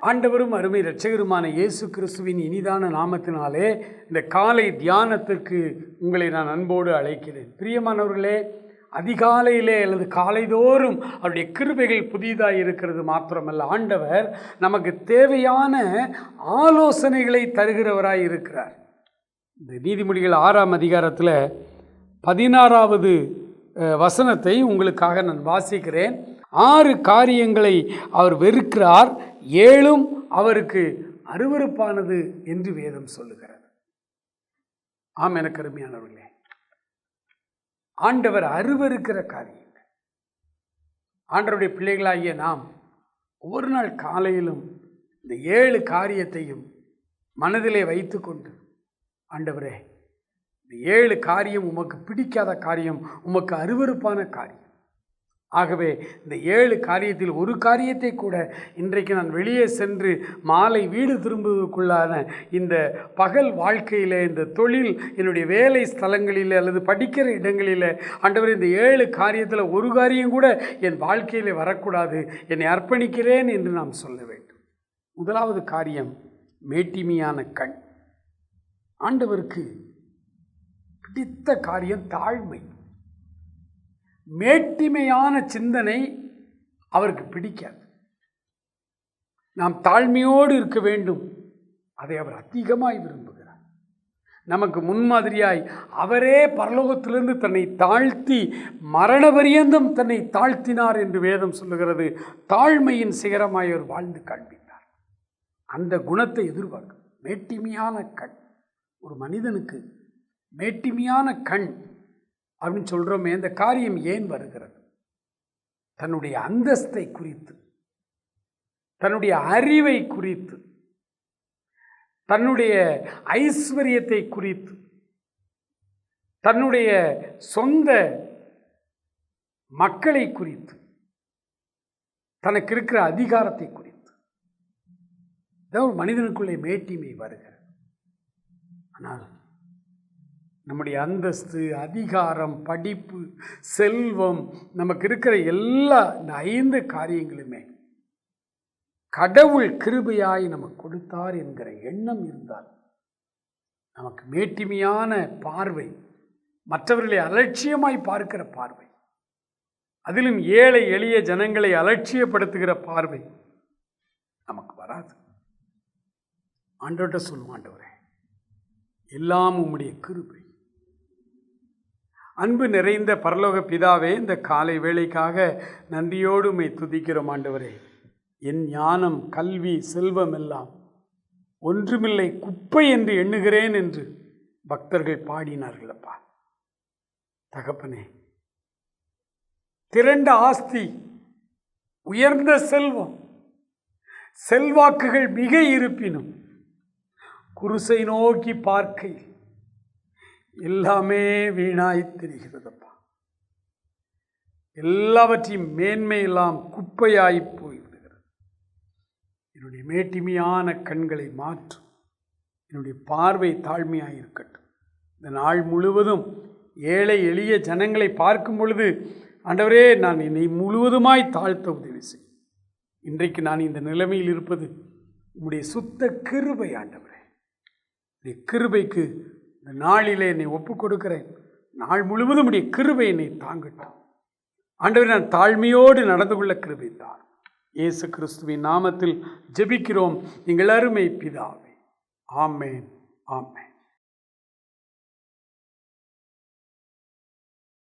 ஆண்டவரும் அருமை இரட்சகருமான இயேசு கிறிஸ்துவின் இனிதான நாமத்தினாலே இந்த காலை தியானத்திற்கு உங்களை நான் அன்போடு அழைக்கிறேன். பிரியமானவர்களே, அதிகாலையிலே அல்லது காலைதோறும் அவருடைய கிருபைகள் புதிதாக இருக்கிறது மாத்திரமல்ல, ஆண்டவர் நமக்கு தேவையான ஆலோசனைகளை தருகிறவராய் இருக்கிறார். இந்த நீதிமொழிகள் 6ஆம் அதிகாரத்தில் 16வது வசனத்தை உங்களுக்காக நான் வாசிக்கிறேன். 6 காரியங்களை அவர் வெறுக்கிறார், 7 அவருக்கு அருவருப்பானது என்று வேதம் சொல்லுகிறது. ஆம், எனக்கு அருமையானவர்களே, ஆண்டவர் அருவருக்கிற காரியங்கள். ஆண்டவருடைய பிள்ளைகளாகிய நாம் ஒவ்வொரு நாள் காலையிலும் இந்த 7 காரியத்தையும் மனதிலே வைத்து கொண்டு, ஆண்டவரே, இந்த 7 காரியம் உமக்கு பிடிக்காத காரியம், உமக்கு அருவருப்பான காரியம். ஆகவே இந்த 7 காரியத்தில் ஒரு காரியத்தை கூட இன்றைக்கு நான் வெளியே சென்று மாலை வீடு திரும்புவதற்குள்ளான இந்த பகல் வாழ்க்கையில், இந்த தொழில், என்னுடைய வேலை ஸ்தலங்களில் அல்லது படிக்கிற இடங்களில், ஆண்டவர், இந்த 7 காரியத்தில் ஒரு காரியம் கூட என் வாழ்க்கையில் வரக்கூடாது, என்னை அர்ப்பணிக்கிறேன் என்று நாம் சொல்ல வேண்டும். முதலாவது காரியம் மேட்டிமையான கண். ஆண்டவருக்கு பிடித்த காரியம் தாழ்மை. மேட்டிமையான சிந்தனை அவருக்கு பிடிக்காது. நாம் தாழ்மையோடு இருக்க வேண்டும், அதை அவர் அதிகமாய் விரும்புகிறார். நமக்கு முன்மாதிரியாய் அவரே பரலோகத்திலிருந்து தன்னை தாழ்த்தி மரண பரியந்தம் தன்னை தாழ்த்தினார் என்று வேதம் சொல்லுகிறது. தாழ்மையின் சிகரமாய் அவர் வாழ்ந்து காண்பித்தார். அந்த குணத்தை எதிர்பார்க்கும் மேட்டிமையான கண். ஒரு மனிதனுக்கு மேட்டிமையான கண் அப்படின்னு சொல்கிறோமே, இந்த காரியம் ஏன் வருகிறது? தன்னுடைய அந்தஸ்தை குறித்து, தன்னுடைய அறிவை குறித்து, தன்னுடைய ஐஸ்வர்யத்தை குறித்து, தன்னுடைய சொந்த மக்களை குறித்து, தனக்கு இருக்கிற அதிகாரத்தை குறித்து ஒரு மனிதனுக்குள்ளே மேட்டிமை வருகிறது. ஆனால் நம்முடைய அந்தஸ்து, அதிகாரம், படிப்பு, செல்வம், நமக்கு இருக்கிற எல்லா இந்த 5 காரியங்களுமே கடவுள் கிருபையாய் நமக்கு கொடுத்தார் என்கிற எண்ணம் இருந்தால் நமக்கு மேட்டிமையான பார்வை, மற்றவர்களை அலட்சியமாய் பார்க்கிற பார்வை, அதிலும் ஏழை எளிய ஜனங்களை அலட்சியப்படுத்துகிற பார்வை நமக்கு வராது. ஆண்டவர்கிட்ட சொல்லும், ஆண்டவரே, எல்லாம் உம்முடைய கிருபை. அன்பு நிறைந்த பரலோக பிதாவே, இந்த காலை வேளைக்காக நன்றியோடு உம்மை துதிக்கிறோம். ஆண்டவரே, என் ஞானம், கல்வி, செல்வம் எல்லாம் ஒன்றுமில்லை, குப்பை என்று எண்ணுகிறேன் என்று பக்தர்கள் பாடினார்களப்பா. தகப்பனே, திரண்ட ஆஸ்தி, உயர்ந்த செல்வம், செல்வாக்குகள் மிக இருப்பினும் குருசை நோக்கி பார்க்கையில் எல்லாமே வீணாய் தெரிகிறதப்பா. எல்லாவற்றையும் மேன்மையெல்லாம் குப்பையாய் போய்விடுகிறது. என்னுடைய மேட்டிமையான கண்களை மாற்றும். என்னுடைய பார்வை தாழ்மையாக இருக்கட்டும். இந்த நாள் முழுவதும் ஏழை எளிய ஜனங்களை பார்க்கும் பொழுது, ஆண்டவரே, நான் என்னை முழுவதுமாய் தாழ்த்த உதவி செய். இன்றைக்கு நான் இந்த நிலைமையில் இருப்பது உம்முடைய சுத்த கிருபை. ஆண்டவரே, இந்த கிருபைக்கு இந்த நாளிலே என்னை ஒப்புக் கொடுக்கிறேன். நாள் முழுவதும் உடைய கிருபை என்னை தாங்கட்டும். ஆண்டவரே, நான் தாழ்மையோடு நடந்து கொள்ள கிருபை தார். இயேசு கிறிஸ்துவின் நாமத்தில் ஜெபிக்கிறோம் எங்கள் அருமை பிதாவே. ஆமென், ஆமென்.